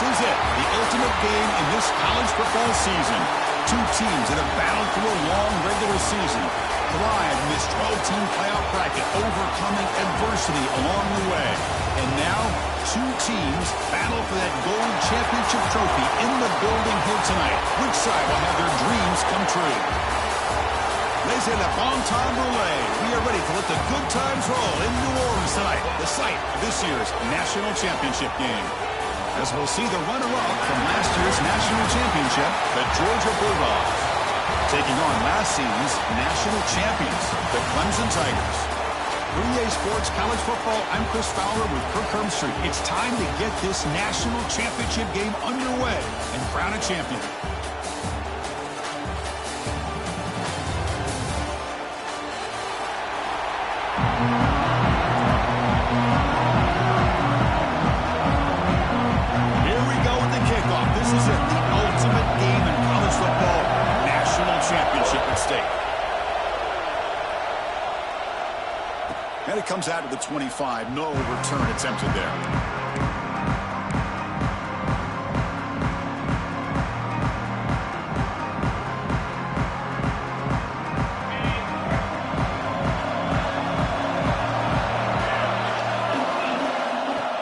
is it, the ultimate game in this college football season. Two teams that have battled through a long regular season, thrive in this 12-team playoff bracket, overcoming adversity along the way. And now, two teams battle for that gold championship trophy in the building here tonight. Which side will have their dreams come true? Ladies and gentlemen, bon temps roulette. We are ready to let the good times roll in New Orleans tonight, the site of this year's national championship game. As we'll see the runner-up from last year's national championship, the Georgia Bulldogs, taking on last season's national champions, the Clemson Tigers. For EA Sports College Football, I'm Chris Fowler with Kirk Hermstreet. It's time to get this national championship game underway and crown a champion. And it comes out of the 25. No return attempted there.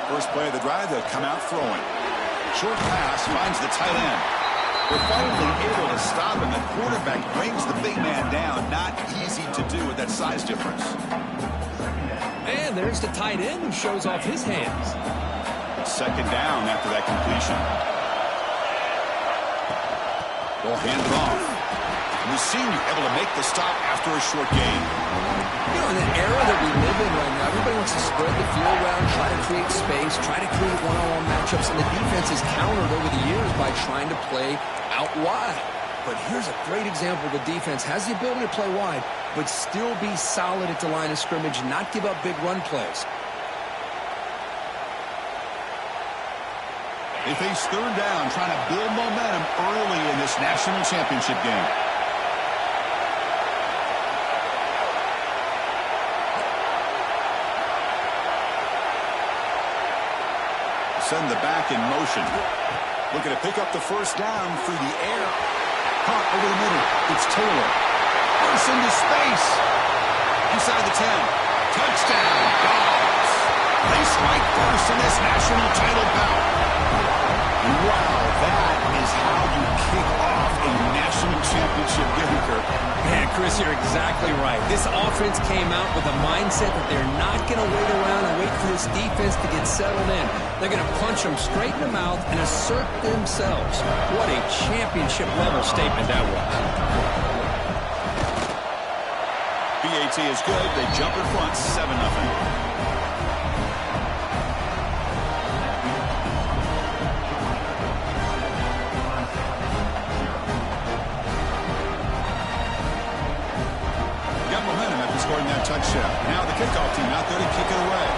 First play of the drive, they'll come out throwing. Short pass finds the tight end. They're finally able to stop him. The quarterback brings the big man down. Not easy to do with that size difference. And there's the tight end who shows off his hands. Second down after that completion. Ball handed off. The senior able to make the stop after a short gain. You know, in an era that we live in right now, everybody wants to spread the field around, try to create space, try to create one-on-one matchups, and the defense is countered over the years by trying to play out wide. But here's a great example. The defense has the ability to play wide, but still be solid at the line of scrimmage and not give up big run plays. They face third down, trying to build momentum early in this national championship game. Send the back in motion. Looking to pick up the first down through the air. Caught over the middle. It's Taylor. Bursts into space. Inside the 10. Touchdown, Dogs. They strike first in this national title bout. Wow, that is how you kick off a national championship game, Kirk. Man, Chris, you're exactly right. This offense came out with a mindset that they're not going to wait around and wait for this defense to get settled in. They're going to punch them straight in the mouth and assert themselves. What a championship-level statement that was. BAT is good. They jump in front, 7-0. Scoring that touchdown. Now the kickoff team out there to kick it away.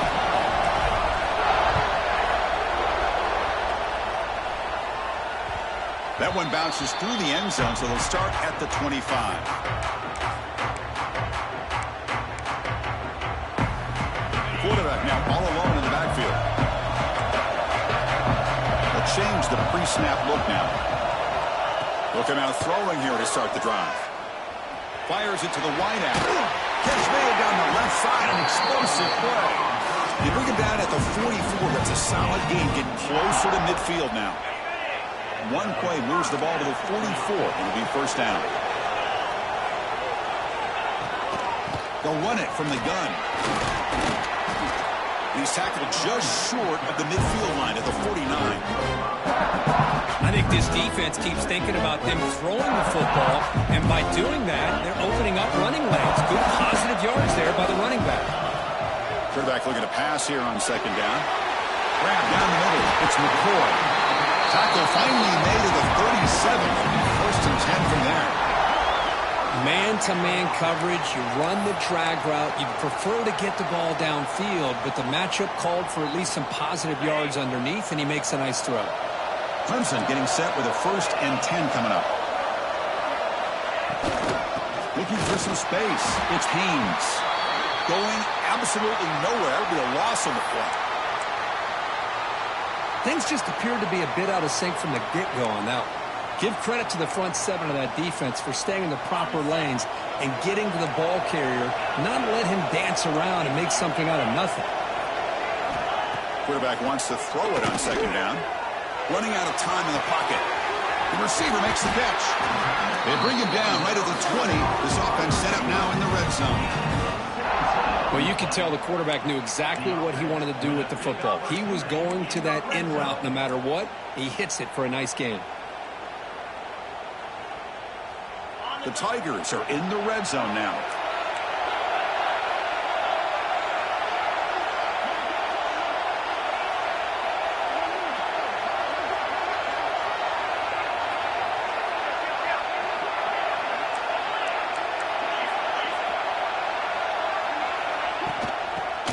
That one bounces through the end zone, so they'll start at the 25. The quarterback now all alone in the backfield. They'll change the pre-snap look now. They'll come out throwing here to start the drive. Fires it to the wideout. Catch made down the left side, an explosive play. You bring him down at the 44. That's a solid gain, getting closer to midfield now. One play moves the ball to the 44. It'll be first down. They'll run it from the gun. He's tackled just short of the midfield line at the 49. I think this defense keeps thinking about them throwing the football, and by doing that, they're opening up running lanes. Good positive yards there by the running back. Quarterback looking to pass here on second down. Grab down the middle. It's McCoy. Tackle finally made to the 37. First and 10 from there. Man-to-man coverage, you run the drag route. You'd prefer to get the ball downfield, but the matchup called for at least some positive yards underneath, and he makes a nice throw. Clemson getting set with a first and 10 coming up. Looking for some space. It's Haynes. Going absolutely nowhere with a loss on the play. Things just appeared to be a bit out of sync from the get-go on that one. Give credit to the front seven of that defense for staying in the proper lanes and getting to the ball carrier, not let him dance around and make something out of nothing. Quarterback wants to throw it on second down. Running out of time in the pocket. The receiver makes the catch. They bring him down right at the 20. This offense set up now in the red zone. Well, you could tell the quarterback knew exactly what he wanted to do with the football. He was going to that in route no matter what. He hits it for a nice gain. The Tigers are in the red zone now.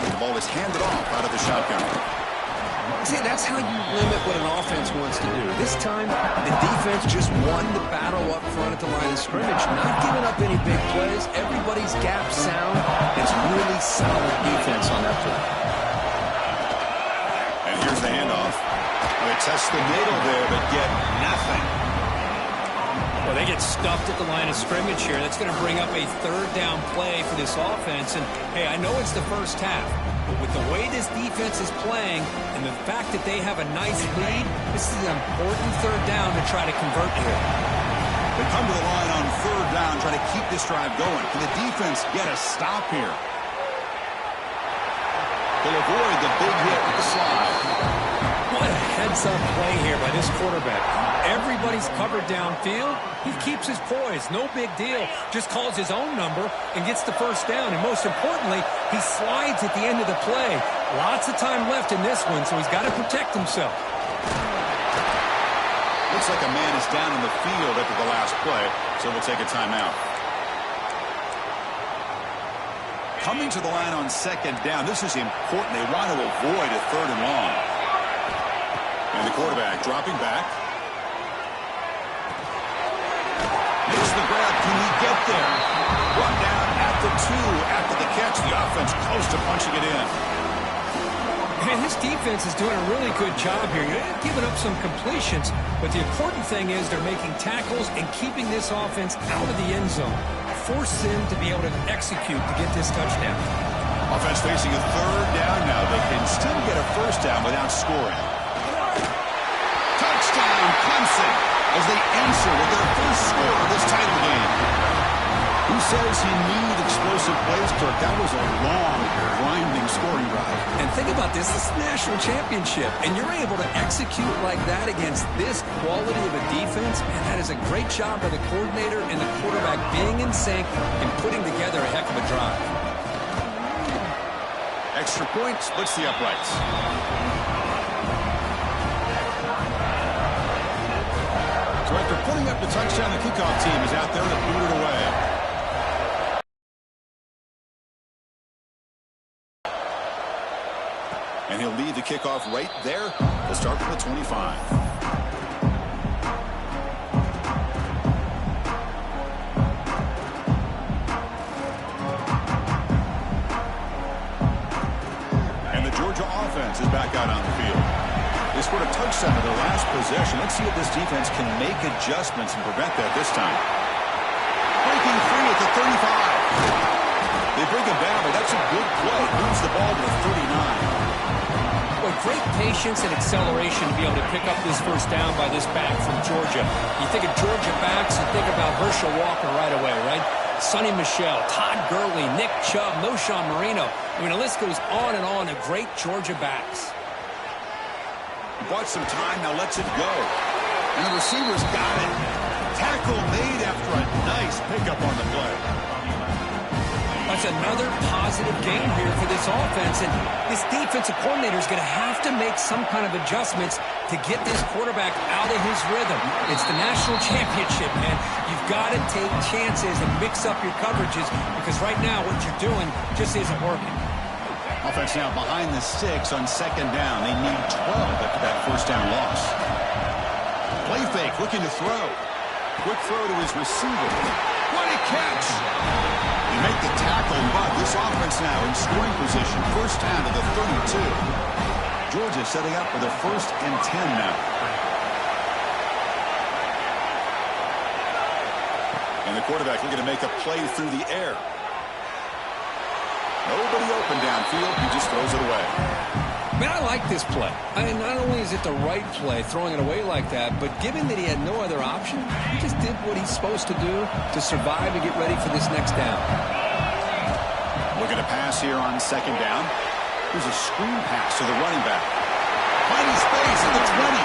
The ball is handed off out of the shotgun. See, that's how you limit what an offense wants to do. This time, the defense just won the battle up front at the line of scrimmage, not giving up any big plays. Everybody's gap sound. It's really solid defense on that play. And here's the handoff. They test the middle there, but get nothing. Well, they get stuffed at the line of scrimmage here. That's going to bring up a third down play for this offense. And, hey, I know it's the first half. But with the way this defense is playing and the fact that they have a nice lead, this is an important third down to try to convert here. They come to the line on third down, try to keep this drive going. Can the defense get a stop here? They'll avoid the big hit with the slide. What a heads-up play here by this quarterback. Everybody's covered downfield. He keeps his poise. No big deal. Just calls his own number and gets the first down. And most importantly, he slides at the end of the play. Lots of time left in this one, so he's got to protect himself. Looks like a man is down in the field after the last play, so we'll take a timeout. Coming to the line on second down, this is important. They want to avoid a third and long. And the quarterback dropping back. Makes the grab. Can he get there? Run down at the 2 after the catch. The offense close to punching it in. Man, this defense is doing a really good job here. You're giving up some completions, but the important thing is they're making tackles and keeping this offense out of the end zone. Force them to be able to execute to get this touchdown. Offense facing a third down now. They can still get a first down without scoring. Touchdown, Clemson, as they answer with their first score of this title game. Who says you need explosive plays, Kirk? That was a long, grinding scoring drive. And think about this. This is the national championship, and you're able to execute like that against this quality of a defense. Man, that is a great job by the coordinator and the quarterback being in sync and putting together a heck of a drive. Extra point splits the uprights. So after putting up the touchdown, the kickoff team is out there to boot it away. And he'll lead the kickoff right there. He'll start from the 25. And the Georgia offense is back out on the field. They scored a touchdown in their last possession. Let's see if this defense can make adjustments and prevent that this time. Breaking free at the 35. They bring him down, but that's a good play. Moves the ball to the 39. Well, great patience and acceleration to be able to pick up this first down by this back from Georgia. You think of Georgia backs, you think about Herschel Walker right away, right? Sonny Michel, Todd Gurley, Nick Chubb, Noshawn Marino. I mean, the list goes on and on of great Georgia backs. Bought some time, now lets it go. And the receiver's got it. Tackle made after a nice pickup on the play. That's another positive game here for this offense, and this defensive coordinator is going to have to make some kind of adjustments to get this quarterback out of his rhythm. It's the national championship, man. You've got to take chances and mix up your coverages because right now what you're doing just isn't working. Offense now behind the 6 on second down. They need 12 after that first down loss. Play fake, looking to throw. Quick throw to his receiver. What a catch! They make the tackle, but this offense now in scoring position. First down to the 32. Georgia setting up with a 1st and 10 now. And the quarterback looking to make a play through the air. Nobody open downfield. He just throws it away. Man, I like this play. I mean, not only is it the right play, throwing it away like that, but given that he had no other option, he just did what he's supposed to do to survive and get ready for this next down. Looking to pass here on 2nd down. Here's a screen pass to the running back. Finding space at the 20.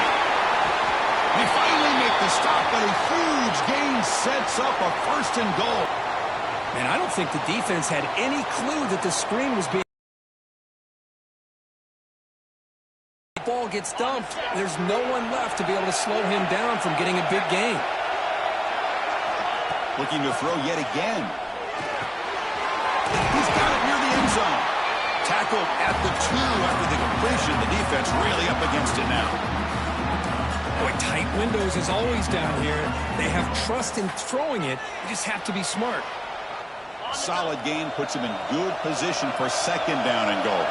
They finally make the stop, but a huge gain sets up a 1st and goal. Man, I don't think the defense had any clue that the screen was being... The ball gets dumped. There's no one left to be able to slow him down from getting a big gain. Looking to throw yet again. He's got it near the end zone. Tackled at the 2 after the completion. The defense really up against it now. Boy, tight windows is always down here. They have trust in throwing it. You just have to be smart. Solid gain puts him in good position for 2nd down and goal.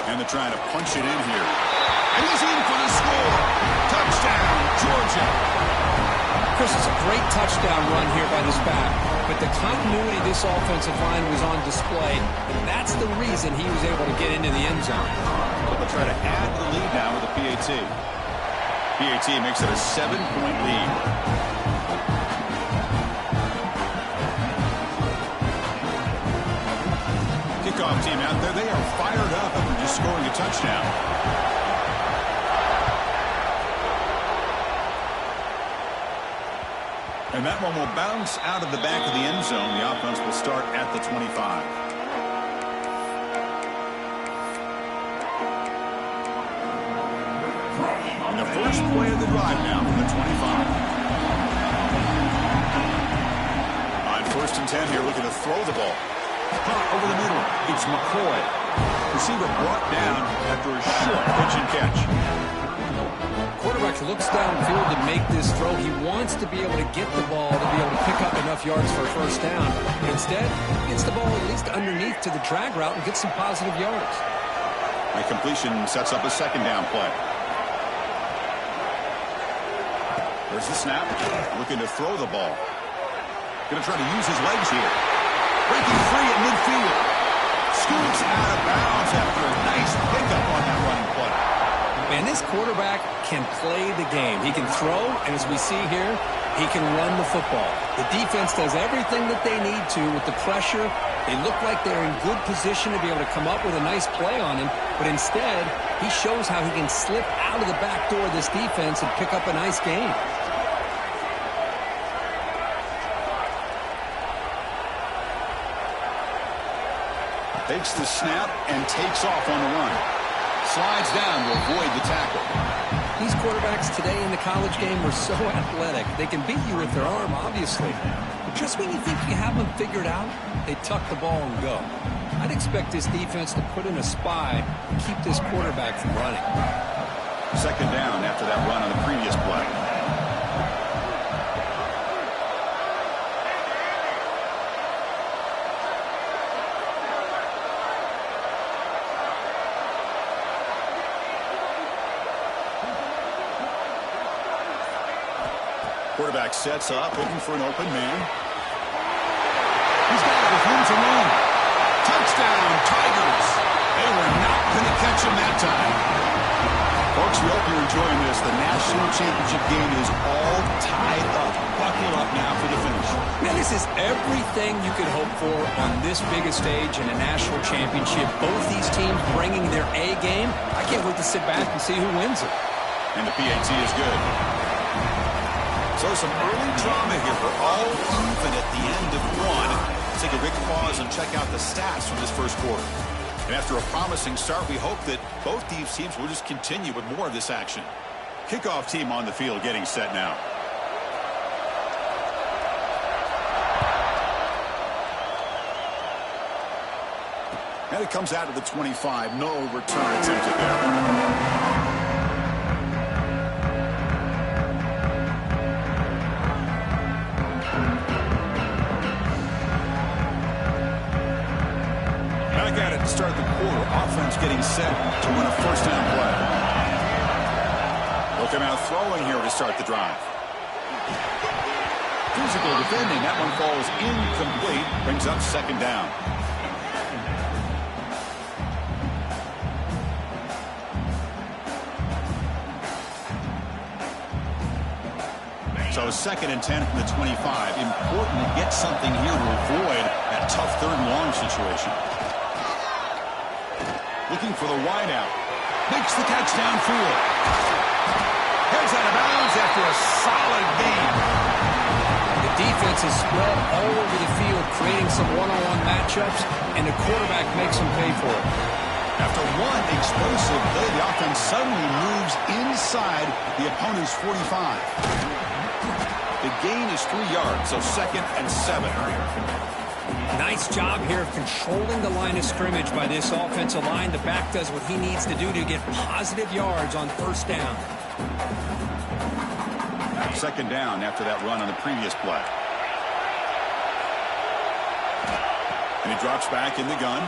And they're trying to punch it in here. And he's in for the score. Touchdown, Georgia. Chris, it's a great touchdown run here by this back, but the continuity of this offensive line was on display, and that's the reason he was able to get into the end zone. They'll try to add to the lead now with the PAT. PAT makes it a 7-point lead. Kickoff team out there. They are fired up after just scoring a touchdown. And that one will bounce out of the back of the end zone. The offense will start at the 25. And the first play of the drive now from the 25. On 1st and 10 here, looking to throw the ball. Caught over the middle. It's McCoy. Receiver brought down after a short pitch and catch. Quarterback looks downfield to make this throw. He wants to be able to get the ball to be able to pick up enough yards for a 1st down. But instead, he gets the ball at least underneath to the drag route and gets some positive yards. A completion sets up a 2nd down play. There's the snap. Looking to throw the ball. Going to try to use his legs here. Breaking free at midfield. Scoots out of bounds after a nice pickup on that running play. Man, this quarterback can play the game. He can throw, and as we see here, he can run the football. The defense does everything that they need to with the pressure. They look like they're in good position to be able to come up with a nice play on him, but instead, he shows how he can slip out of the back door of this defense and pick up a nice gain. Takes the snap and takes off on the run. Slides down to avoid the tackle. These quarterbacks today in the college game are so athletic. They can beat you with their arm, obviously. But just when you think you have them figured out, they tuck the ball and go. I'd expect this defense to put in a spy and keep this quarterback from running. 2nd down after that run on the previous play. Quarterback sets up, looking for an open man. He's got it with room to run. Touchdown, Tigers. They were not going to catch him that time. Folks, we hope you're enjoying this. The national championship game is all tied up. Buckle up now for the finish. Man, this is everything you could hope for on this biggest stage in a national championship. Both these teams bringing their A game. I can't wait to sit back and see who wins it. And the PAT is good. So some early drama here. We're all even at the end of one. Let's take a quick pause and check out the stats from this first quarter. And after a promising start, we hope that both these teams will just continue with more of this action. Kickoff team on the field getting set now. And it comes out to the 25. No return attempted there. start the quarter. Offense getting set to run a first down play. Look him out throwing here to start the drive. Physical defending. That one falls incomplete. Brings up second down. So 2nd and 10 from the 25. Important to get something here to avoid that tough third and long situation. Looking for the wideout. Makes the catch downfield. Heads out of bounds after a solid gain. The defense is spread all over the field, creating some one-on-one matchups, and the quarterback makes them pay for it. After one explosive play, the offense suddenly moves inside the opponent's 45. The gain is 3 yards, so 2nd and 7. Nice job here of controlling the line of scrimmage by this offensive line. The back does what he needs to do to get positive yards on first down. 2nd down after that run on the previous play. And he drops back in the gun.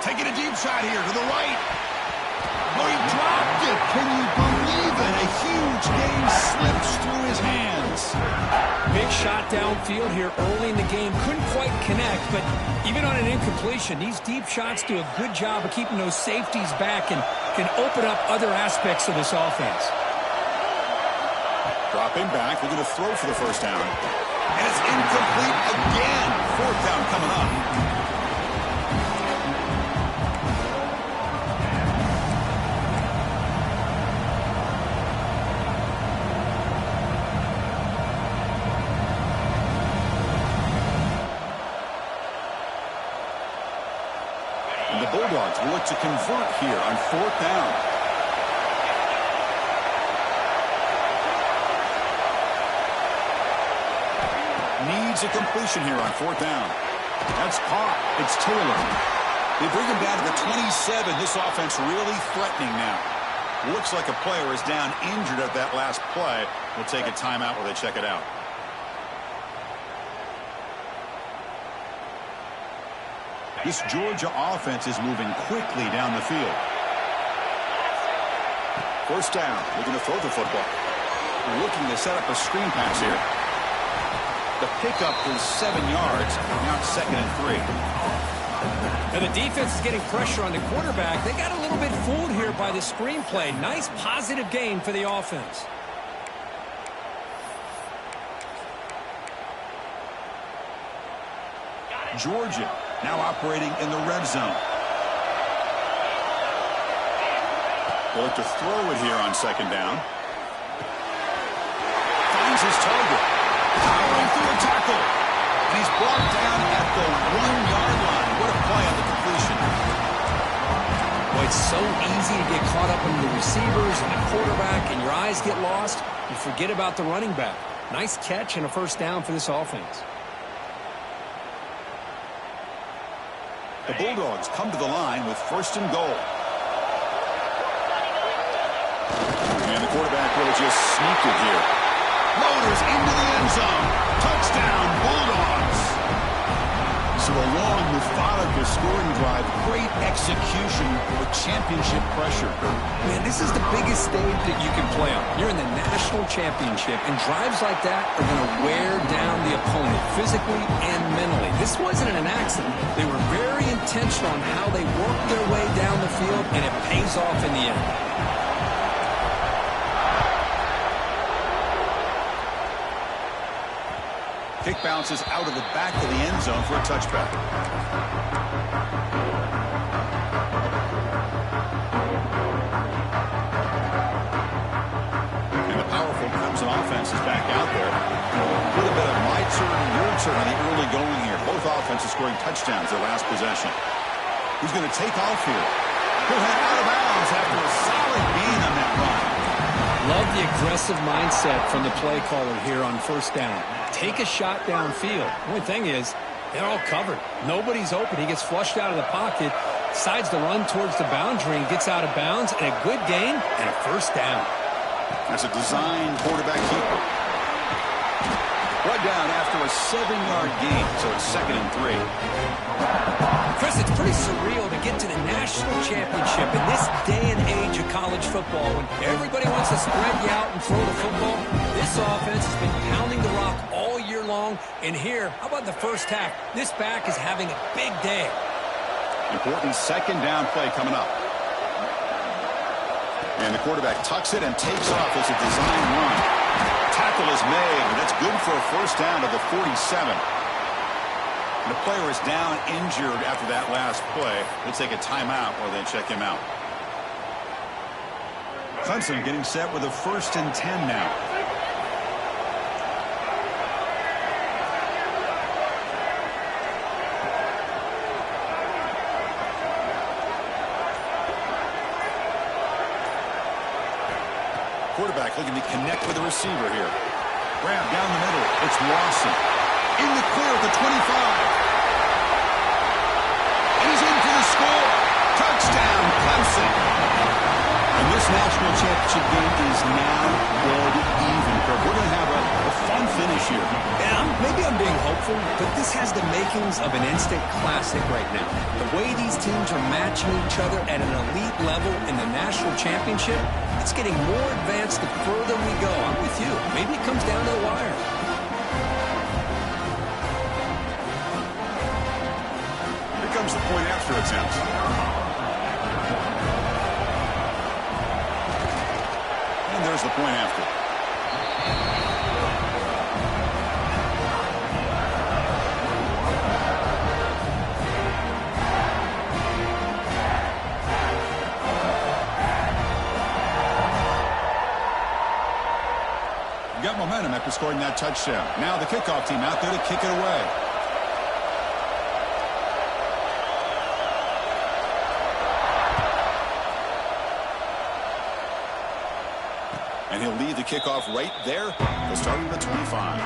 Taking a deep shot here to the right. Oh, he dropped it. Can you believe it? A huge gain slips through his hands. Big shot downfield here early in the game. Couldn't quite connect, but even on an incompletion, these deep shots do a good job of keeping those safeties back and can open up other aspects of this offense. Dropping back, looking to throw for the first down. And it's incomplete again. 4th down coming up. And the Bulldogs will look to convert here on 4th down. Needs a completion here on 4th down. That's caught. It's Taylor. They bring him down to the 27. This offense really threatening now. Looks like a player is down injured at that last play. We'll take a timeout while they check it out. This Georgia offense is moving quickly down the field. First down. Looking to throw the football. Looking to set up a screen pass here. The pickup is 7 yards. Now it's 2nd and 3. Now the defense is getting pressure on the quarterback. They got a little bit fooled here by the screenplay. Nice positive gain for the offense. Georgia now operating in the red zone. They'll look to throw it here on 2nd down. Finds his target. Powering through a tackle. And he's brought down at the 1-yard line. What a play on the completion. Boy, it's so easy to get caught up in the receivers and the quarterback, and your eyes get lost. You forget about the running back. Nice catch and a first down for this offense. The Bulldogs come to the line with 1st and goal. And the quarterback will just sneak it here. Loaders into the end zone. Touchdown, Bulldogs. So a long, methodical scoring drive. Great execution with championship pressure. Man, this is the biggest stage that you can play on. You're in the national championship, and drives like that are going to wear down the opponent physically and mentally. This wasn't an accident. They were very intentional on how they worked their way down the field, and it pays off in the end. Kick bounces out of the back of the end zone for a touchback. And the powerful Clemson offense is back out there. A little bit of my turn, your turn on the early going here. Both offenses scoring touchdowns their last possession. Who's going to take off here? He'll head out of bounds after a solid gain on that run. Love the aggressive mindset from the play caller here on first down. Take a shot downfield. The only thing is, they're all covered. Nobody's open. He gets flushed out of the pocket, decides to run towards the boundary and gets out of bounds, and a good gain and a first down. That's a designed quarterback keeper. Brought down after a 7-yard gain, so it's 2nd and 3. Chris, it's pretty surreal to get to the national championship in this day and age of college football when everybody wants to spread you out and throw the football. This offense has been pounding the rock all year long. And here, how about the first half? This back is having a big day. Important second down play coming up. And the quarterback tucks it and takes off as a design run. Tackle is made, but that's good for a first down to the 47. The player is down injured after that last play. They take a timeout while they check him out. Clemson getting set with a 1st and 10 now. Quarterback looking to connect with the receiver here. Grab down the middle. It's Lawson. In the clear at the 25. And he's in for the score. Touchdown, Clemson. And this national championship game is now dead even. We're going to have a fun finish here. Yeah, maybe I'm being hopeful, but this has the makings of an instant classic right now. The way these teams are matching each other at an elite level in the national championship, it's getting more advanced the further we go. I'm with you. Maybe it comes down to the wire. Comes the point after attempt. And there's the point after. Got momentum after scoring that touchdown. Now the kickoff team out there to kick it away. And he'll lead the kickoff right there. He'll start at the 25.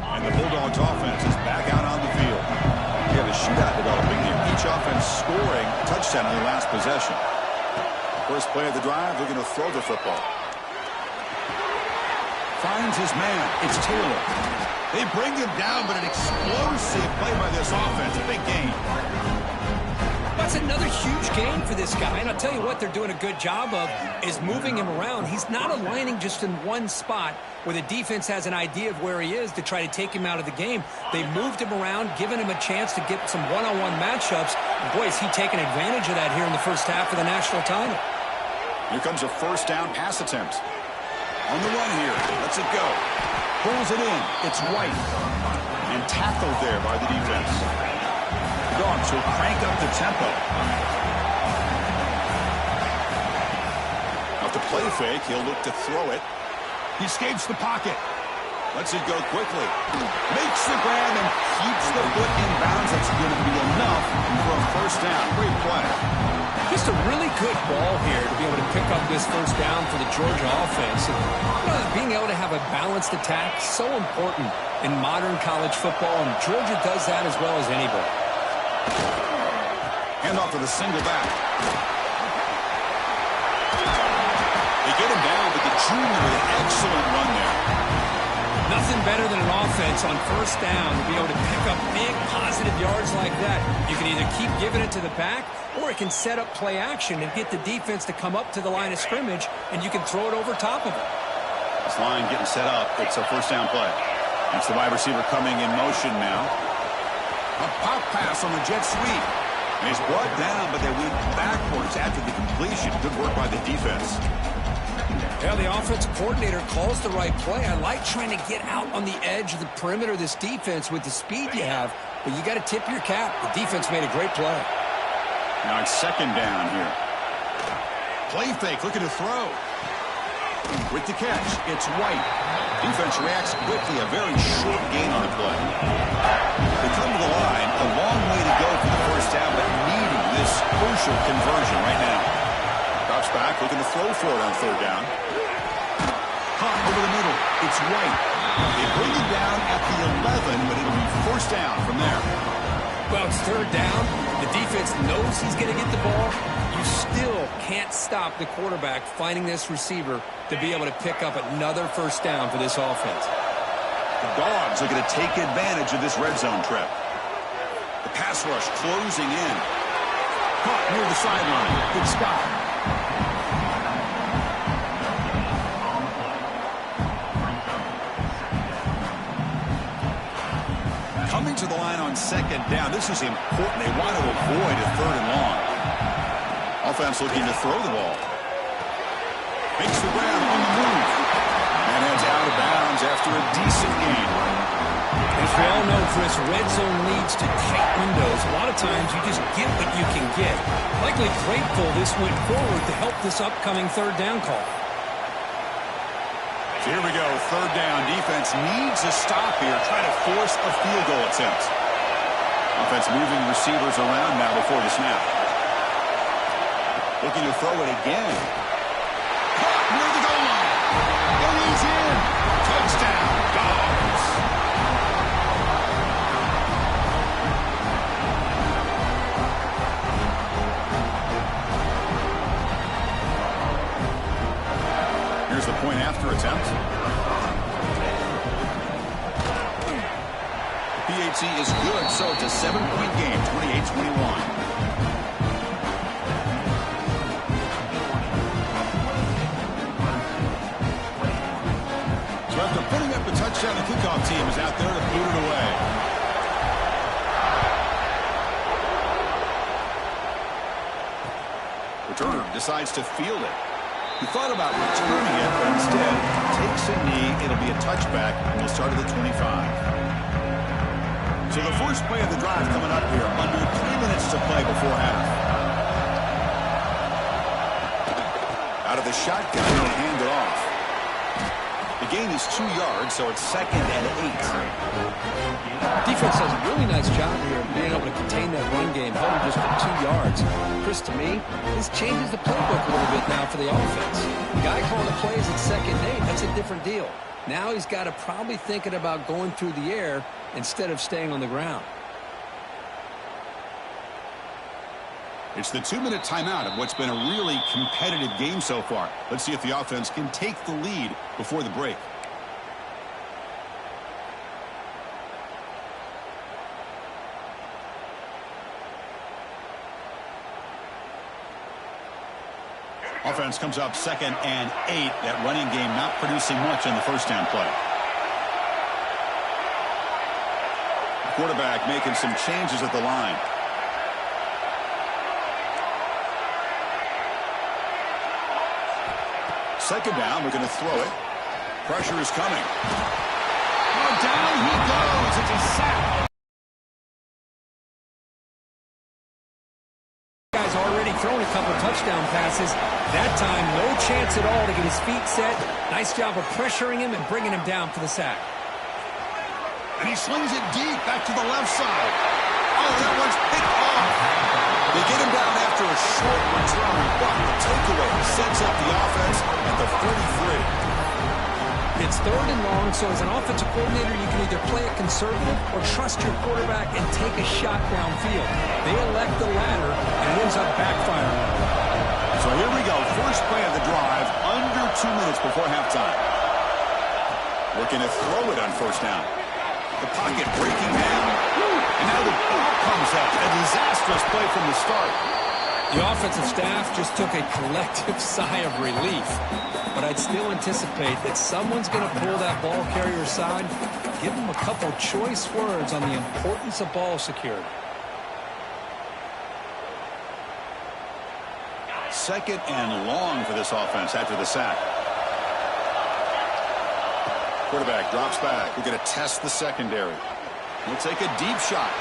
And the Bulldogs offense is back out on the field. We have a shootout developing here. Each offense scoring a touchdown on their last possession. First play of the drive, they're going to throw the football. Finds his man. It's Taylor. They bring him down, but an explosive play by this offense. A big gain. That's another huge gain for this guy. And I'll tell you what they're doing a good job of is moving him around. He's not aligning just in one spot where the defense has an idea of where he is to try to take him out of the game. They moved him around, giving him a chance to get some one-on-one matchups. And boy, is he taking advantage of that here in the first half of the national title. Here comes a first down pass attempt. On the run here. Lets it go. Pulls it in. It's White. And tackled there by the defense. The Dogs will crank up the tempo. Off the play fake, he'll look to throw it. He escapes the pocket. Lets it go quickly. Makes the grab and keeps the foot in bounds. That's going to be enough for a first down. Great play. Just a really good ball here to be able to pick up this first down for the Georgia offense. And, being able to have a balanced attack, so important in modern college football, and Georgia does that as well as anybody. Hand off to the single back. They get him down, but the junior with an excellent run there. Nothing better than an offense on first down to be able to pick up big positive yards like that. You can either keep giving it to the back, or it can set up play action and get the defense to come up to the line of scrimmage, and you can throw it over top of it. This line getting set up. It's a first down play. It's the wide receiver coming in motion now. A pop pass on the jet sweep. And he's brought down, but they went backwards after the completion. Good work by the defense. Yeah, the offensive coordinator calls the right play. I like trying to get out on the edge of the perimeter of this defense with the speed you have, but you got to tip your cap. The defense made a great play. Now it's second down here. Play fake, looking to throw. With the catch, it's White. Defense reacts quickly, a very short gain on the play. They come to the line, a long way to go for the first down, but needing this crucial conversion right now. Drops back, looking to throw for it on third down. Caught over the middle, it's White. They bring it down at the 11, but it'll be first down from there. Well, it's third down. The defense knows he's going to get the ball. You still can't stop the quarterback finding this receiver to be able to pick up another first down for this offense. The Dogs are going to take advantage of this red zone trip. The pass rush closing in. Caught near the sideline. Good stop. Coming to the line on second down. This is important. They want to avoid a third and long. Offense looking to throw the ball. Makes the ground on the move. And heads out of bounds after a decent gain. As we all know, Chris, red zone leads to tight windows. A lot of times you just get what you can get. Likely grateful this went forward to help this upcoming third down call. So here we go, third down. Defense needs a stop here, trying to force a field goal attempt. Offense moving receivers around now before the snap. Looking to throw it again. Caught near the goal line. And he's in. Touchdown, Dogs. Here's the point after attempt. The PAT is good, so it's a 7-point game, 28-21. After putting up a touchdown, the kickoff team is out there to boot it away. Returner decides to field it. He thought about returning it, but instead takes a knee. It'll be a touchback, and he'll start at the 25. So the first play of the drive coming up here. Under 3 minutes to play before half. Out of the shotgun and hand it off. The gain is 2 yards, so it's second and 8. Defense does a really nice job here of being able to contain that run game, held him just for 2 yards. Chris, to me, this changes the playbook a little bit now for the offense. The guy calling the plays at second and 8, that's a different deal. Now he's got to probably thinking about going through the air instead of staying on the ground. It's the 2-minute timeout of what's been a really competitive game so far. Let's see if the offense can take the lead before the break. Offense comes up second and 8. That running game not producing much on the first down play. The quarterback making some changes at the line. Second down, we're going to throw it. Pressure is coming. Oh, down he goes. It's a sack. Guy's already thrown a couple touchdown passes. That time, no chance at all to get his feet set. Nice job of pressuring him and bringing him down for the sack. And he slings it deep back to the left side. Oh, that one's picked off. They get him down after a short return, but the takeaway sets up the offense at the 33. It's third and long, so as an offensive coordinator, you can either play it conservative or trust your quarterback and take a shot downfield. They elect the latter, and it ends up backfiring. So here we go, first play of the drive, under 2 minutes before halftime. Looking to throw it on first down. The pocket breaking down. And now the ball comes up. A disastrous play from the start. The offensive staff just took a collective sigh of relief. But I'd still anticipate that someone's going to pull that ball carrier aside, give them a couple choice words on the importance of ball security. Second and long for this offense after the sack. Quarterback drops back. We're going to test the secondary. He'll take a deep shot.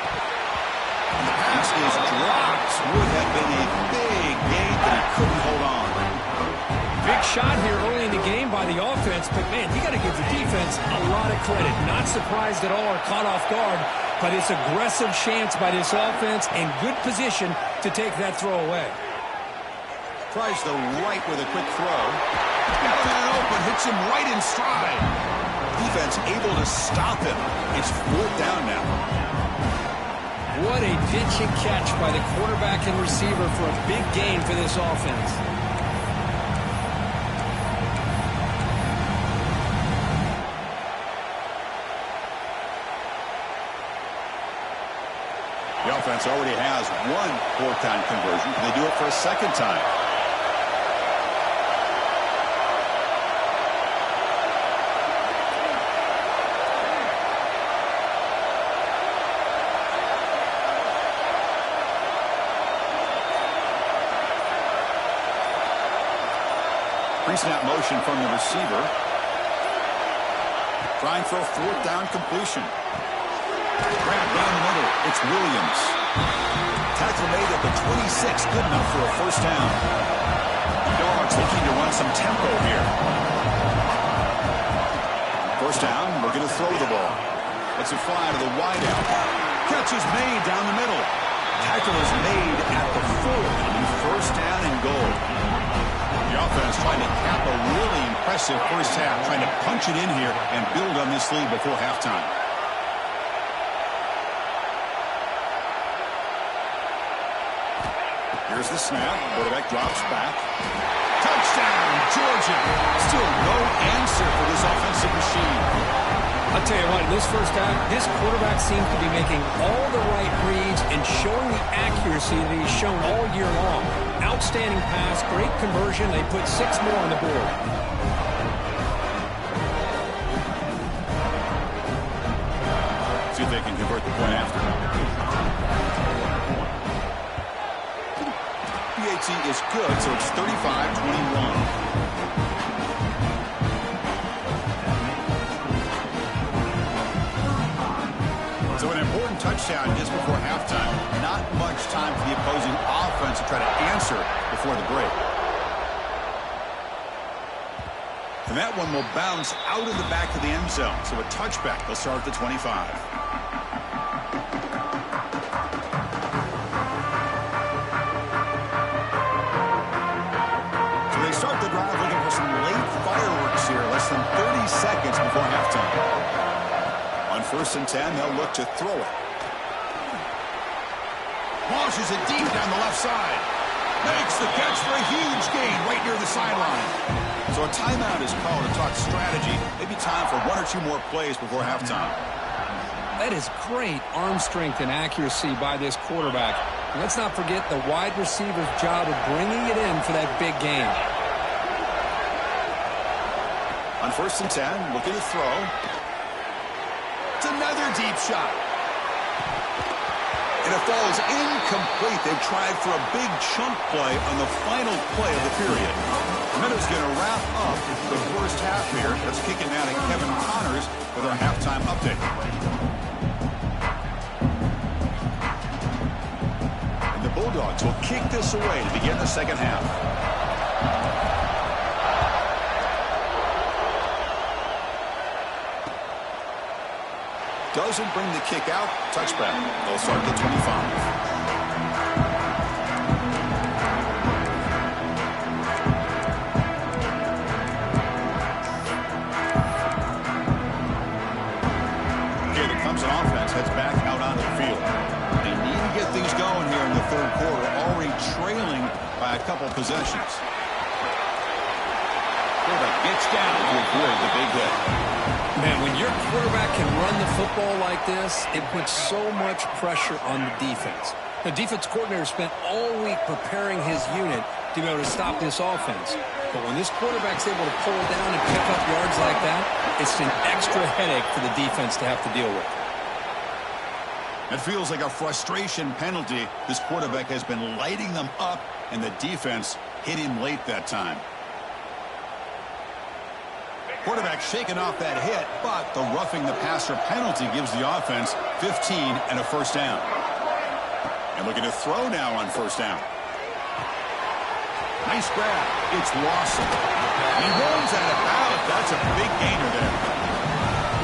And the pass is dropped. Would have been a big gain, but he couldn't hold on. Big shot here early in the game by the offense, but man, you got to give the defense a lot of credit. Not surprised at all or caught off guard, but it's aggressive chance by this offense and good position to take that throw away. Tries the right with a quick throw. Got that open, hits him right in stride. Defense able to stop him. It's fourth down now. What a pitch and catch by the quarterback and receiver for a big gain for this offense. The offense already has one fourth-down conversion. Can they do it for a second time? Pre-snap motion from the receiver. Trying for a fourth-down completion. Grab down the middle. It's Williams. Tackle made at the 26. Good enough for a first down. Dogs looking to run some tempo here. First down. Looking to throw the ball. Let's it fly to the wideout. Catch is made down the middle. Tackle is made at the 4. First down and goal. The offense trying to cap a really impressive first half, trying to punch it in here and build on this lead before halftime. Here's the snap. Quarterback drops back. Touchdown, Georgia. Still no answer for this offensive machine. I'll tell you what, in this first half, this quarterback seems to be making all the right reads and showing the accuracy that he's shown all year long. Outstanding pass, great conversion. They put 6 more on the board. See if they can convert the point after. PAT is good, so it's 35-21. So an important touchdown just before halftime. Not much time for the opposing offense to try to answer before the break. And that one will bounce out of the back of the end zone. So a touchback. They'll start at the 25. So they start the drive looking for some late fireworks here. Less than 30 seconds before halftime. On 1st and 10, they'll look to throw it. Launches it deep down the left side. Makes the catch for a huge gain right near the sideline. So a timeout is called to talk strategy. Maybe time for 1 or 2 more plays before halftime. That is great arm strength and accuracy by this quarterback. And let's not forget the wide receiver's job of bringing it in for that big gain. On 1st and 10, looking to throw. It's another deep shot. And it falls incomplete. They've tried for a big chunk play on the final play of the period. Minutes going to wrap up the first half here. Let's kick it now to Kevin Connors with our halftime update. And the Bulldogs will kick this away to begin the second half. Doesn't bring the kick out. Touchback. They'll start at the 25. Okay, the Clemson offense heads back out onto the field. They need to get things going here in the third quarter, already trailing by a couple possessions. Quarterback gets down to avoid the big hit. Man, when your quarterback can run the football like this, it puts so much pressure on the defense. The defense coordinator spent all week preparing his unit to be able to stop this offense. But when this quarterback's able to pull down and pick up yards like that, it's an extra headache for the defense to have to deal with. It feels like a frustration penalty. This quarterback has been lighting them up, and the defense hit him late that time. Quarterback shaking off that hit, but the roughing the passer penalty gives the offense 15 and a first down. And looking to throw now on first down. Nice grab. It's Lawson. He runs out of bounds. That's a big gainer there.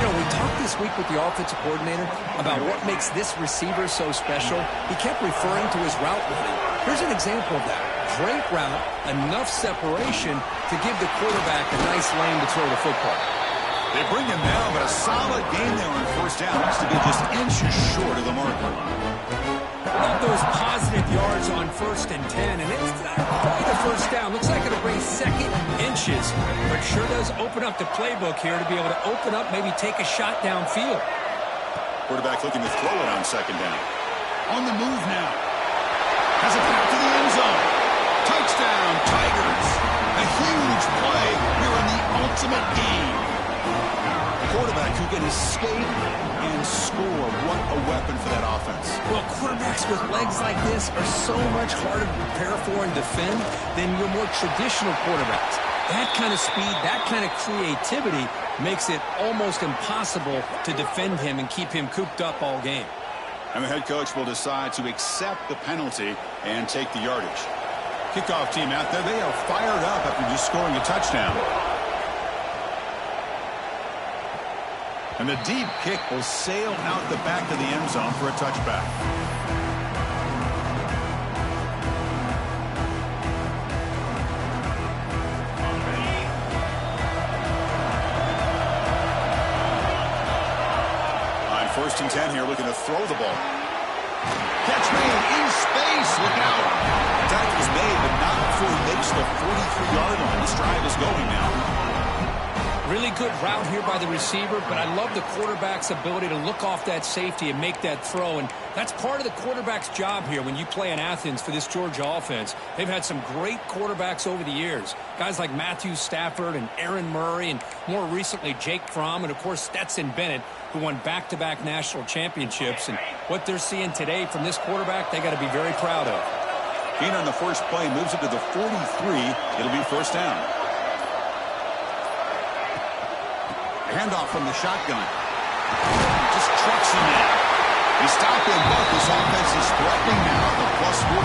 You know, we talked this week with the offensive coordinator about what makes this receiver so special. He kept referring to his route running. Here's an example of that. Great route, enough separation to give the quarterback a nice lane to throw the football. They bring him down, but a solid game there on first down. Needs to be just inches short of the marker. Those positive yards on 1st and 10, and it's not quite a first down. Looks like it'll bring 2nd inches, but sure does open up the playbook here to be able to open up, maybe take a shot downfield. Quarterback looking to throw it on 2nd down. On the move now. Has it back to the end zone. Touchdown, Tigers. A huge play here in the ultimate game. A quarterback who can escape and score. What a weapon for that offense. Well, quarterbacks with legs like this are so much harder to prepare for and defend than your more traditional quarterbacks. That kind of speed, that kind of creativity makes it almost impossible to defend him and keep him cooped up all game. And the head coach will decide to accept the penalty and take the yardage. Kickoff team out there, they are fired up after just scoring a touchdown. And the deep kick will sail out the back of the end zone for a touchback. On 1st and 10 here, looking to throw the ball. Catch made in space. Look out. The tackle is made, but not before he makes the 43-yard line. This drive is going now. Really good route here by the receiver, but I love the quarterback's ability to look off that safety and make that throw. And that's part of the quarterback's job here when you play in Athens for this Georgia offense. They've had some great quarterbacks over the years. Guys like Matthew Stafford and Aaron Murray, and more recently Jake Fromm, and of course Stetson Bennett, who won back-to-back national championships. And what they're seeing today from this quarterback, they got to be very proud of. Gain on the first play moves it to the 43. It'll be 1st down. Handoff from the shotgun. Just trucks him in. He stopped him, but this offense is threatening now at the plus 43.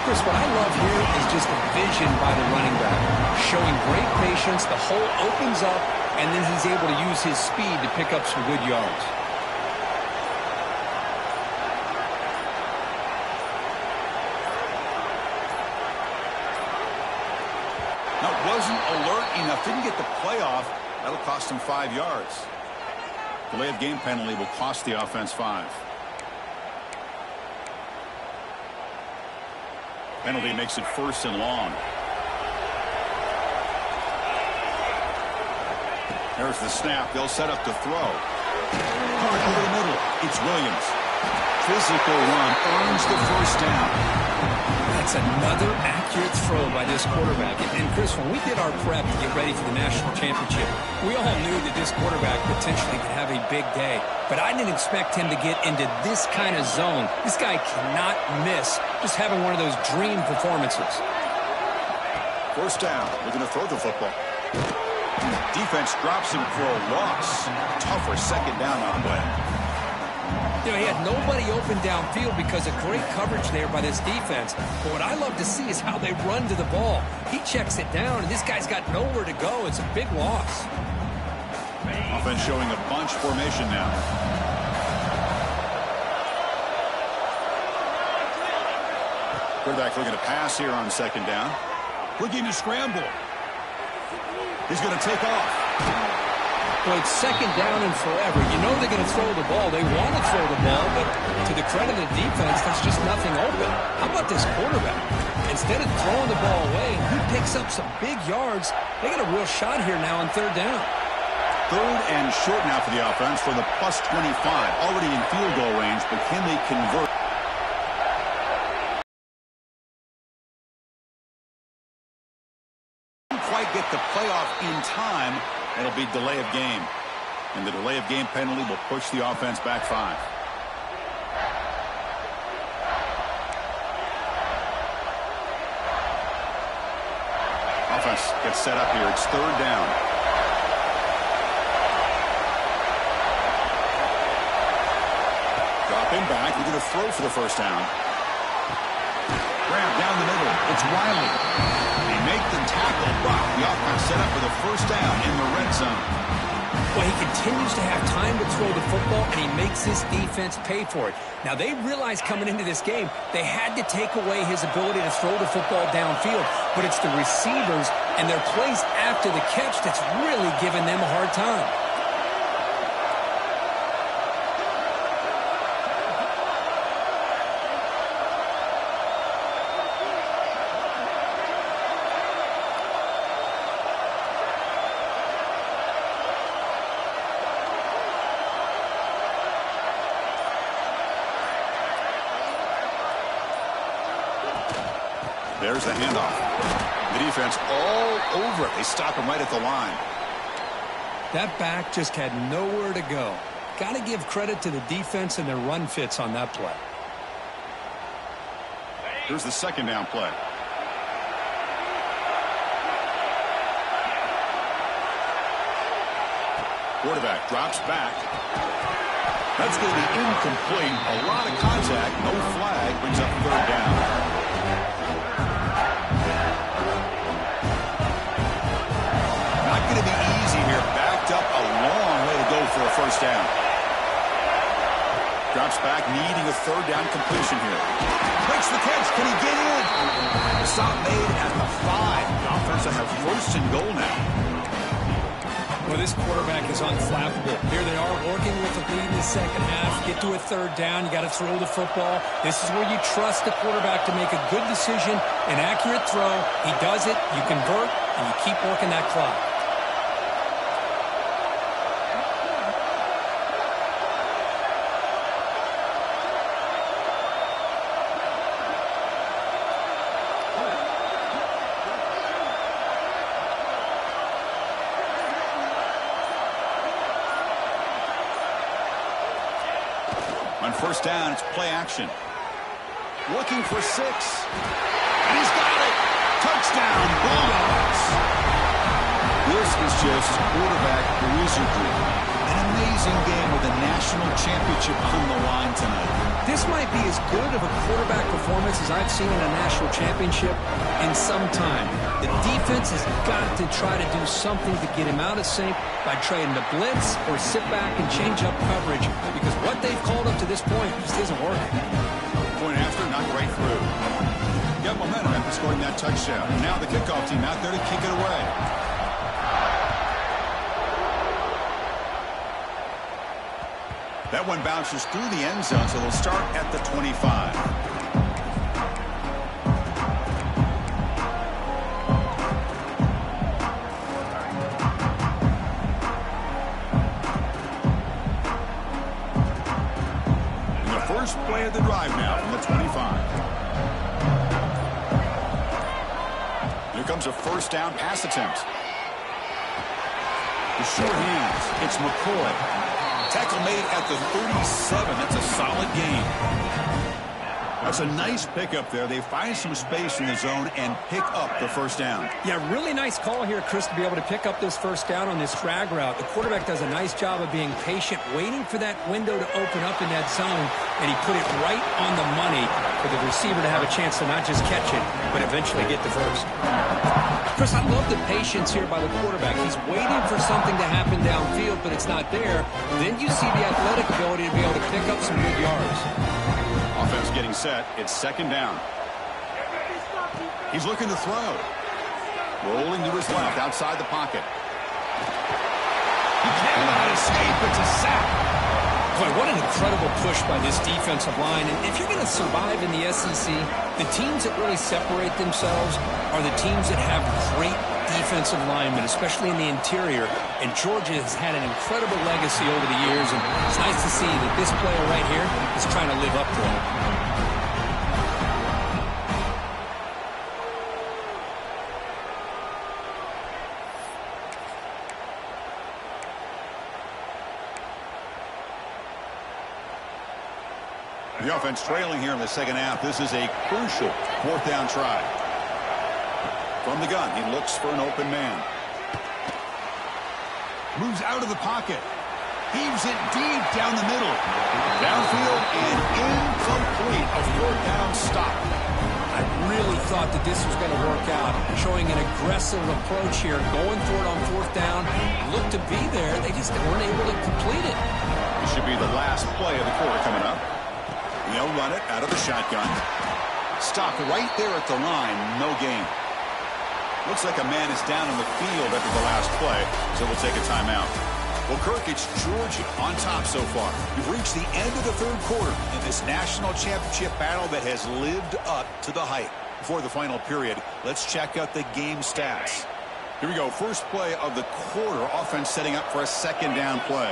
Chris, what I love here is just the vision by the running back. Showing great patience, the hole opens up, and then he's able to use his speed to pick up some good yards. That wasn't alert enough. Didn't get the play off. That'll cost him 5 yards. Delay of game penalty will cost the offense 5. Penalty makes it 1st and long. There's the snap. They'll set up to throw. Hard over the middle. It's Williams. Physical run earns the 1st down. That's another accurate throw by this quarterback. And Chris, when we did our prep to get ready for the national championship, we all knew that this quarterback potentially could have a big day. But I didn't expect him to get into this kind of zone. This guy cannot miss just having one of those dream performances. 1st down. We're going to throw the football. Defense drops him for a loss. Tougher 2nd down on the way. You know, he had nobody open downfield because of great coverage there by this defense. But what I love to see is how they run to the ball. He checks it down, and this guy's got nowhere to go. It's a big loss. Offense showing a bunch formation now. Quarterback looking to pass here on 2nd down. Looking to scramble. He's going to take off. Well, it's 2nd down and forever. You know they're going to throw the ball. They want to throw the ball, but to the credit of the defense, there's just nothing open. How about this quarterback? Instead of throwing the ball away, he picks up some big yards. They got a real shot here now on 3rd down. 3rd and short now for the offense for the plus 25. Already in field goal range, but can they convert? Quite get the playoff in time. It'll be delay of game. And the delay of game penalty will push the offense back 5. Offense gets set up here. It's 3rd down. Dropping back. We're going to throw for the 1st down. Grab down the middle. It's Riley. They make the tackle. Wow, the offense set up for the 1st down in the red zone. Well, he continues to have time to throw the football, and he makes this defense pay for it. Now, they realized coming into this game, they had to take away his ability to throw the football downfield. But it's the receivers and their plays after the catch that's really giving them a hard time. There's the handoff. The defense all over it. They stop him right at the line. That back just had nowhere to go. Got to give credit to the defense and their run fits on that play. Here's the second down play. Quarterback drops back. That's going to be incomplete. A lot of contact. No flag. Brings up third down. Not going to be easy here. Backed up a long way to go for a first down. Drops back, needing a third down completion here. Makes the catch. Can he get in? Stop made at the 5. The offense will have first and goal now. Well, this quarterback is unflappable. Here they are working with the lead in the second half. Get to a third down. You got to throw the football. This is where you trust the quarterback to make a good decision, an accurate throw. He does it. You convert, and you keep working that clock. On first down, it's play action. Looking for 6. And he's got it. Touchdown, Bulldogs. This is just quarterback wizardry. An amazing game with a national championship on the line tonight. This might be as good of a quarterback performance as I've seen in a national championship in some time. The defense has got to try to do something to get him out of sync by trying to blitz or sit back and change up coverage, because what they've called up to this point just isn't working. Point after, not right through. Got momentum after scoring that touchdown. Now the kickoff team out there to kick it away. That one bounces through the end zone, so they'll start at the 25. And the first play of the drive now from the 25. Here comes a first down pass attempt. The short hands. It's McCoy. Tackle made at the 37. That's a solid gain. That's a nice pickup there. They find some space in the zone and pick up the first down. Yeah, really nice call here, Chris, to be able to pick up this first down on this drag route. The quarterback does a nice job of being patient, waiting for that window to open up in that zone, and he put it right on the money for the receiver to have a chance to not just catch it, but eventually get the first. Chris, I love the patience here by the quarterback. He's waiting for something to happen downfield, but it's not there. Then you see the athletic ability to be able to pick up some good yards. Offense getting set. It's second down. He's looking to throw. Rolling to his left, outside the pocket. He cannot escape. It's a sack. Boy, what an incredible push by this defensive line. And if you're going to survive in the SEC, the teams that really separate themselves are the teams that have great defensive linemen, especially in the interior. And Georgia has had an incredible legacy over the years, and it's nice to see that this player right here is trying to live up to it. The offense trailing here in the second half. This is a crucial fourth down try. From the gun, he looks for an open man. Moves out of the pocket. Heaves it deep down the middle. Downfield and incomplete. A fourth down stop. I really thought that this was going to work out, showing an aggressive approach here, going for it on fourth down. Looked to be there. They just weren't able to complete it. This should be the last play of the quarter coming up. They'll run it out of the shotgun. Stopped right there at the line. No gain. Looks like a man is down in the field after the last play, so we'll take a timeout. Well, Kirk, it's Georgia on top so far. We've reached the end of the third quarter in this national championship battle that has lived up to the hype. Before the final period, let's check out the game stats. Here we go. First play of the quarter. Offense setting up for a second down play.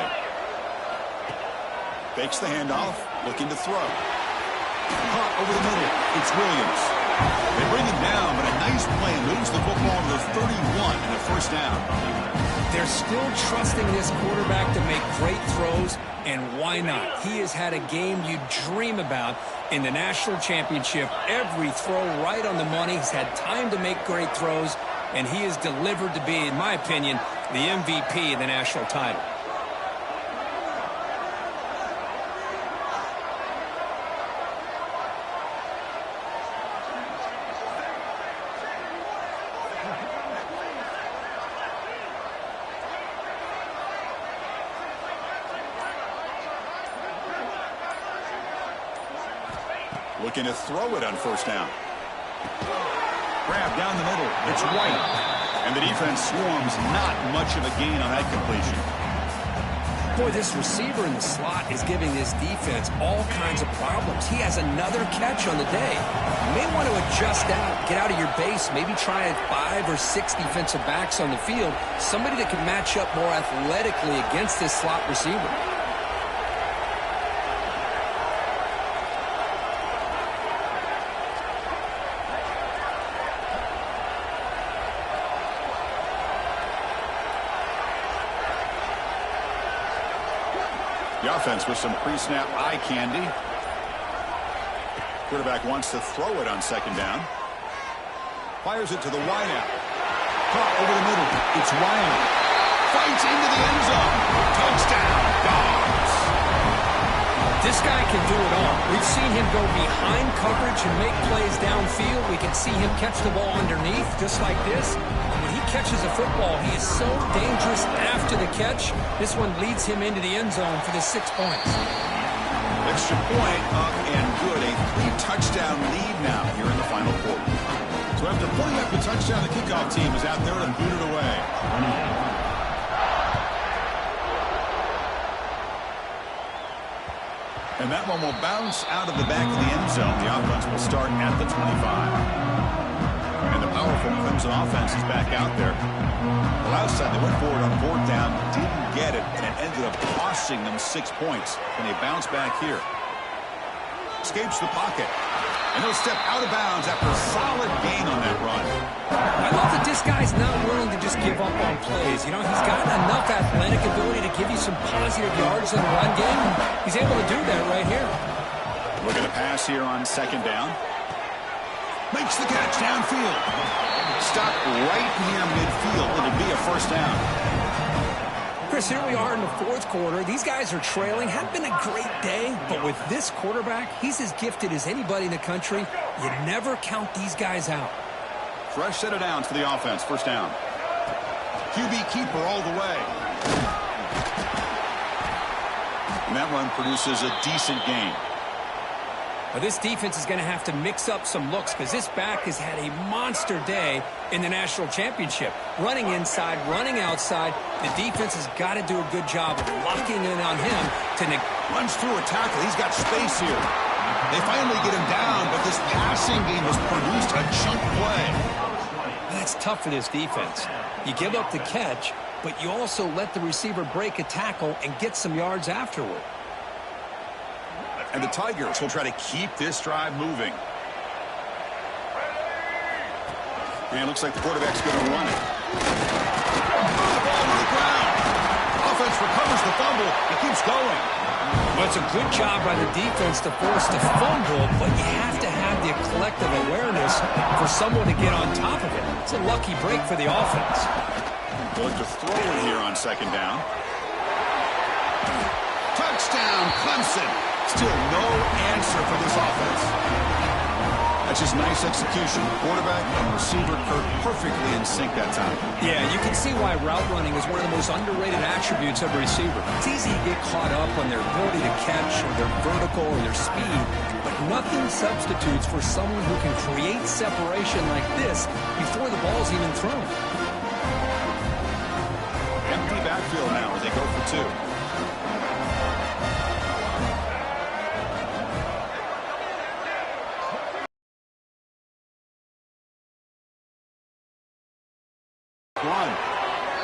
Fakes the handoff, looking to throw. Caught over the middle. It's Williams. They bring him down, but a nice play moves the football to the 31 and a first down. They're still trusting this quarterback to make great throws, and why not? He has had a game you dream about in the national championship. Every throw right on the money. He's had time to make great throws, and he is delivered to be, in my opinion, the MVP of the national title. Looking to throw it on first down. Grab down the middle. It's White. And the defense swarms. Not much of a gain on that completion. Boy, this receiver in the slot is giving this defense all kinds of problems. He has another catch on the day. You may want to adjust out, get out of your base, maybe try 5 or 6 defensive backs on the field, somebody that can match up more athletically against this slot receiver. The offense with some pre-snap eye candy. Quarterback wants to throw it on second down. Fires it to the wideout. Caught over the middle. It's Wiley. Fights into the end zone. Touchdown, Dogs. This guy can do it all. We've seen him go behind coverage and make plays downfield. We can see him catch the ball underneath just like this. When he catches a football, he is so dangerous after the catch. This one leads him into the end zone for the 6 points. Extra point up and good. A 3-touchdown lead now here in the final quarter. So after putting up the touchdown, the kickoff team is out there to boot it away. And that one will bounce out of the back of the end zone. The offense will start at the 25. And the powerful Clemson offense is back out there. The last time they went forward on fourth down, didn't get it, and it ended up costing them 6 points. And they bounce back here. Escapes the pocket. And he'll step out of bounds after a solid gain on that run. I love that this guy's not willing to just give up on plays. You know, he's got enough athletic ability to give you some positive yards in the run game. He's able to do that right here. Look at the pass here on second down. Makes the catch downfield. Stopped right near midfield. It'll be a first down. Chris, here we are in the fourth quarter. These guys are trailing. Had been a great day, but with this quarterback, he's as gifted as anybody in the country. You never count these guys out. Fresh set of downs for the offense. First down. QB keeper all the way. And that run produces a decent gain. Well, this defense is going to have to mix up some looks because this back has had a monster day in the national championship. Running inside, running outside. The defense has got to do a good job of locking in on him to runs through a tackle. He's got space here. They finally get him down, but this passing game has produced a chunk play. That's tough for this defense. You give up the catch, but you also let the receiver break a tackle and get some yards afterward. And the Tigers will try to keep this drive moving. And it looks like the quarterback's going to run it. The ball to the ground. Offense recovers the fumble. It keeps going. Well, it's a good job by the defense to force the fumble, but you have to have the collective awareness for someone to get on top of it. It's a lucky break for the offense. Look to throw it here on second down. Touchdown, Clemson. Still no answer for this offense. That's just nice execution. Quarterback and receiver perfectly in sync that time. Yeah, you can see why route running is one of the most underrated attributes of a receiver. It's easy to get caught up on their ability to catch or their vertical or their speed, but nothing substitutes for someone who can create separation like this before the ball's even thrown. Empty backfield now as they go for two.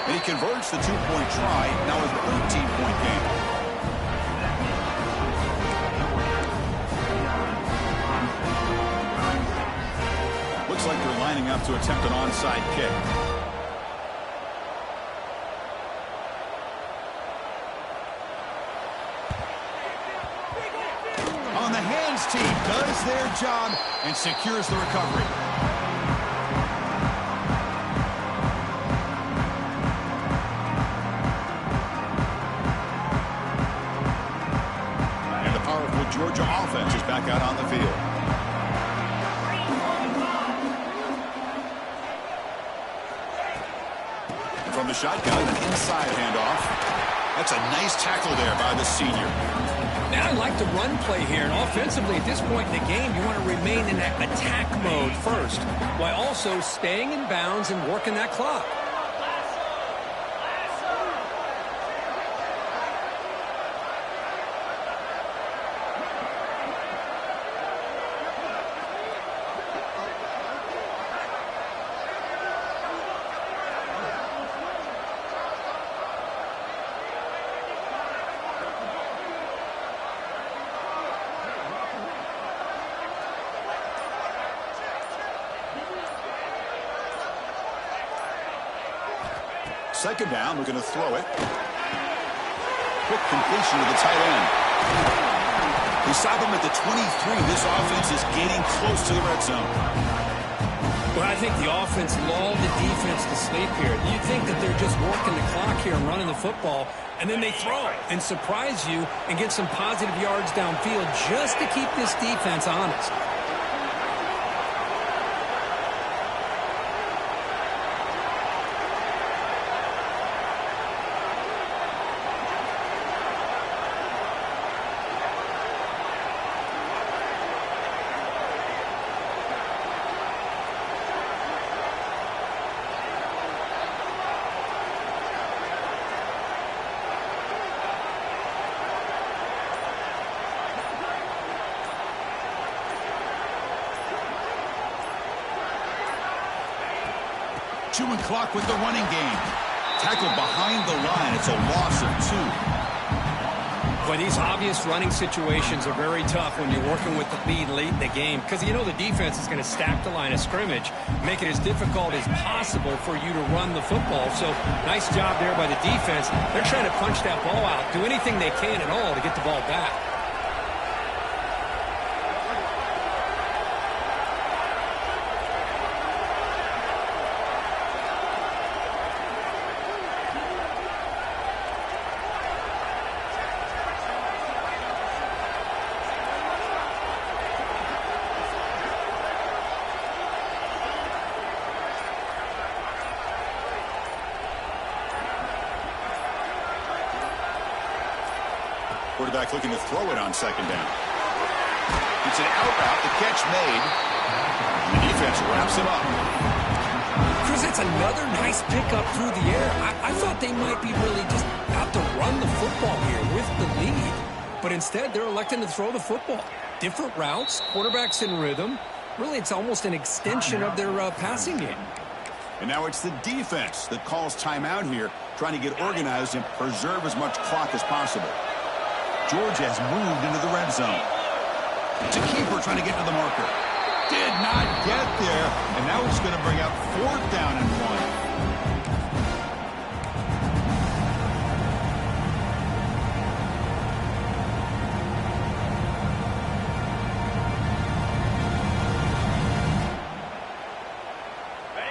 And he converts the two-point try. Now a 13-point game. Looks like they're lining up to attempt an onside kick. On the hands team does their job and secures the recovery. And the powerful Georgia offense is back out on the field. From the shotgun, an inside handoff. That's a nice tackle there by the senior. Man, I like the run play here, and offensively at this point in the game, you want to remain in that attack mode first, while also staying in bounds and working that clock. Second down, we're going to throw it. Quick completion to the tight end. We stop him at the 23. This offense is getting close to the red zone. Well, I think the offense lulled the defense to sleep here. You think that they're just working the clock here and running the football, and then they throw and surprise you and get some positive yards downfield just to keep this defense honest. Chewing clock with the running game. Tackled behind the line. It's a loss of 2. Boy, these obvious running situations are very tough when you're working with the lead late in the game because you know the defense is going to stack the line of scrimmage, make it as difficult as possible for you to run the football. So nice job there by the defense. They're trying to punch that ball out, do anything they can at all to get the ball back. Quarterback looking to throw it on second down. It's an out route. The catch made. And the defense wraps him up. Chris, that's another nice pickup through the air. I thought they might be really just out to run the football here with the lead. But instead, they're electing to throw the football. Different routes, quarterbacks in rhythm. Really, it's almost an extension of their passing game. And now it's the defense that calls timeout here, trying to get organized and preserve as much clock as possible. Georgia has moved into the red zone. It's a keeper trying to get to the marker. Did not get there, and now it's going to bring up 4th down and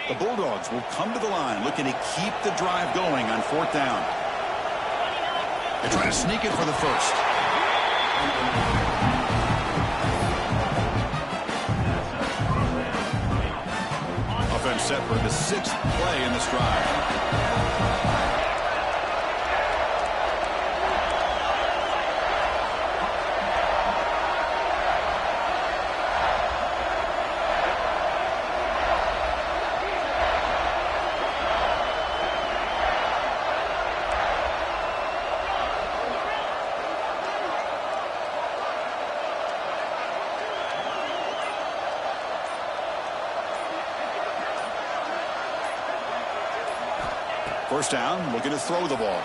1. The Bulldogs will come to the line, looking to keep the drive going on 4th down. They're trying to sneak it for the first. Offense set for the 6th play in this drive. First down, looking to throw the ball.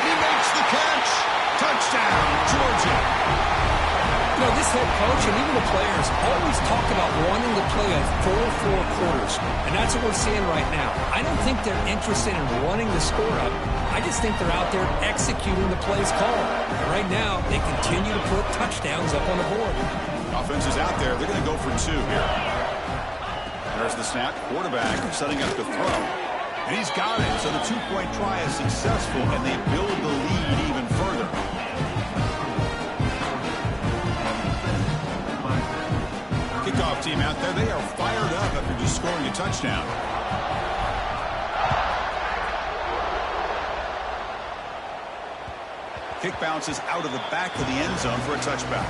He makes the catch. Touchdown, Georgia. This head coach and even the players always talk about wanting to play a full 4 quarters, and that's what we're seeing right now. I don't think they're interested in running the score up. I just think they're out there executing the plays called. And right now, they continue to put touchdowns up on the board. Offense is out there. They're going to go for 2 here. There's the snap. Quarterback setting up the throw. And he's got it. So the 2-point try is successful, and they build the lead even further. Kickoff team out there. They are fired up after just scoring a touchdown. Kick bounces out of the back of the end zone for a touchback.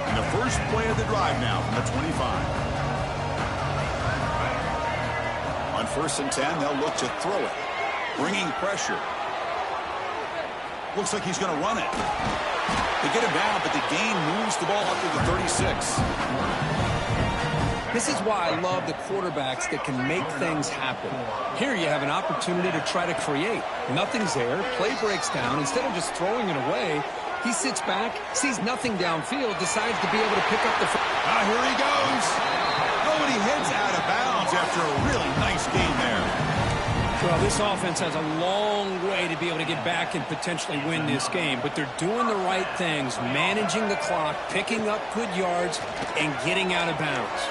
And the first play of the drive now from the 25. On 1st and 10, they'll look to throw it. Bringing pressure. Looks like he's going to run it. They get him down, but the gain moves the ball up to the 36. This is why I love the quarterbacks that can make things happen. Here you have an opportunity to try to create. Nothing's there. Play breaks down. Instead of just throwing it away, he sits back, sees nothing downfield, decides to be able to pick up the... Here he goes. Oh, and he heads out of bounds after a really nice gain there. Well, this offense has a long way to be able to get back and potentially win this game, but they're doing the right things, managing the clock, picking up good yards, and getting out of bounds.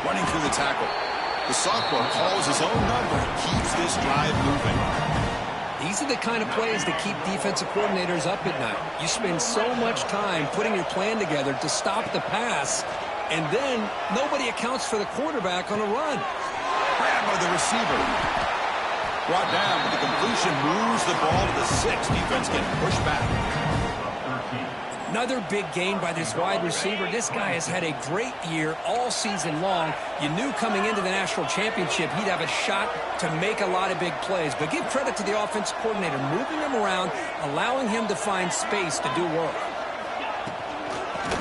Running through the tackle. The sophomore calls his own number and keeps this drive moving. These are the kind of plays that keep defensive coordinators up at night. You spend so much time putting your plan together to stop the pass, and then nobody accounts for the quarterback on a run. Grab by the receiver. Brought down, but the completion moves the ball to the 6. Defense getting pushed back. Another big gain by this wide receiver. This guy has had a great year all season long. You knew coming into the national championship he'd have a shot to make a lot of big plays. But give credit to the offensive coordinator, moving him around, allowing him to find space to do work.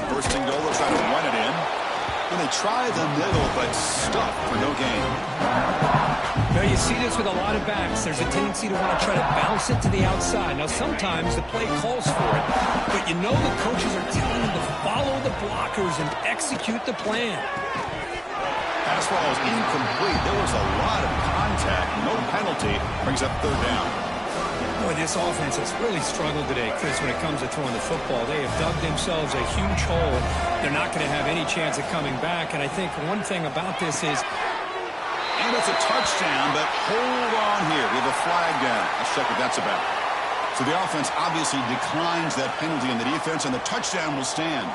First and goal, they'll try to run it in. And they try the middle, but stuffed for no gain. Now you see this with a lot of backs. There's a tendency to want to try to bounce it to the outside. Now sometimes the play calls for it, but you know the coaches are telling them to follow the blockers and execute the plan. Pass ball is incomplete. There was a lot of contact. No penalty. Brings up 3rd down. Boy, this offense has really struggled today, Chris, when it comes to throwing the football. They have dug themselves a huge hole. They're not going to have any chance of coming back, and I think one thing about this is... And it's a touchdown, but hold on here. We have a flag down. Let's check what that's about. So the offense obviously declines that penalty in the defense, and the touchdown will stand.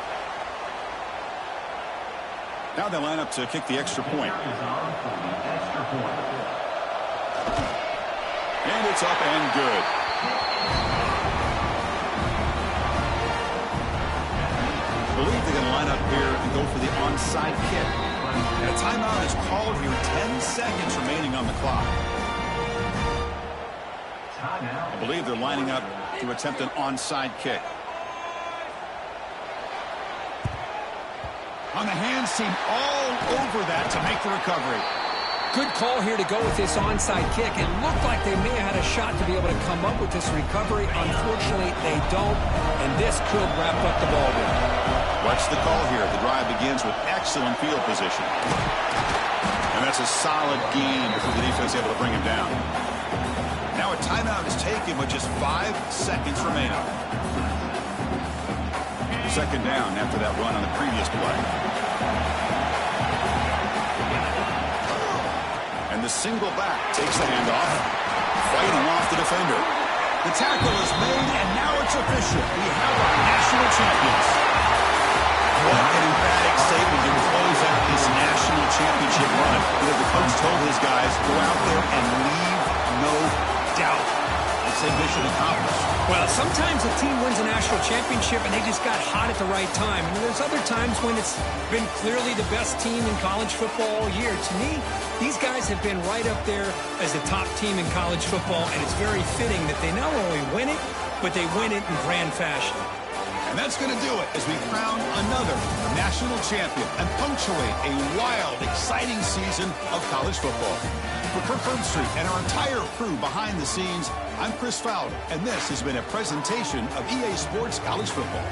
Now they line up to kick the extra point. And it's up and good. I believe they're going to line up here and go for the onside kick. And a timeout is called here. 10 seconds remaining on the clock. I believe they're lining up to attempt an onside kick. On the hands team all over that to make the recovery. Good call here to go with this onside kick. It looked like they may have had a shot to be able to come up with this recovery. Unfortunately, they don't, and this could wrap up the ball game. Watch the call here. The drive begins with excellent field position. And that's a solid gain before the defense able to bring him down. Now a timeout is taken with just 5 seconds remaining. 2nd down after that run on the previous play. And the single back takes the handoff, fighting off the defender. The tackle is made, and now it's official. We have our national champions. What an emphatic statement to close out this national championship run. The coach told his guys, go out there and leave no doubt. It's a mission accomplished. Well, sometimes a team wins a national championship and they just got hot at the right time. And there's other times when it's been clearly the best team in college football all year. To me, these guys have been right up there as the top team in college football, and it's very fitting that they not only win it, but they win it in grand fashion. And that's going to do it as we crown another national champion and punctuate a wild, exciting season of college football. For Kirk Herbstreit and our entire crew behind the scenes, I'm Chris Fowler, and this has been a presentation of EA Sports College Football.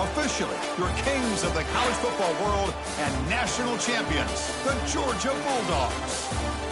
Officially, your kings of the college football world and national champions, the Georgia Bulldogs.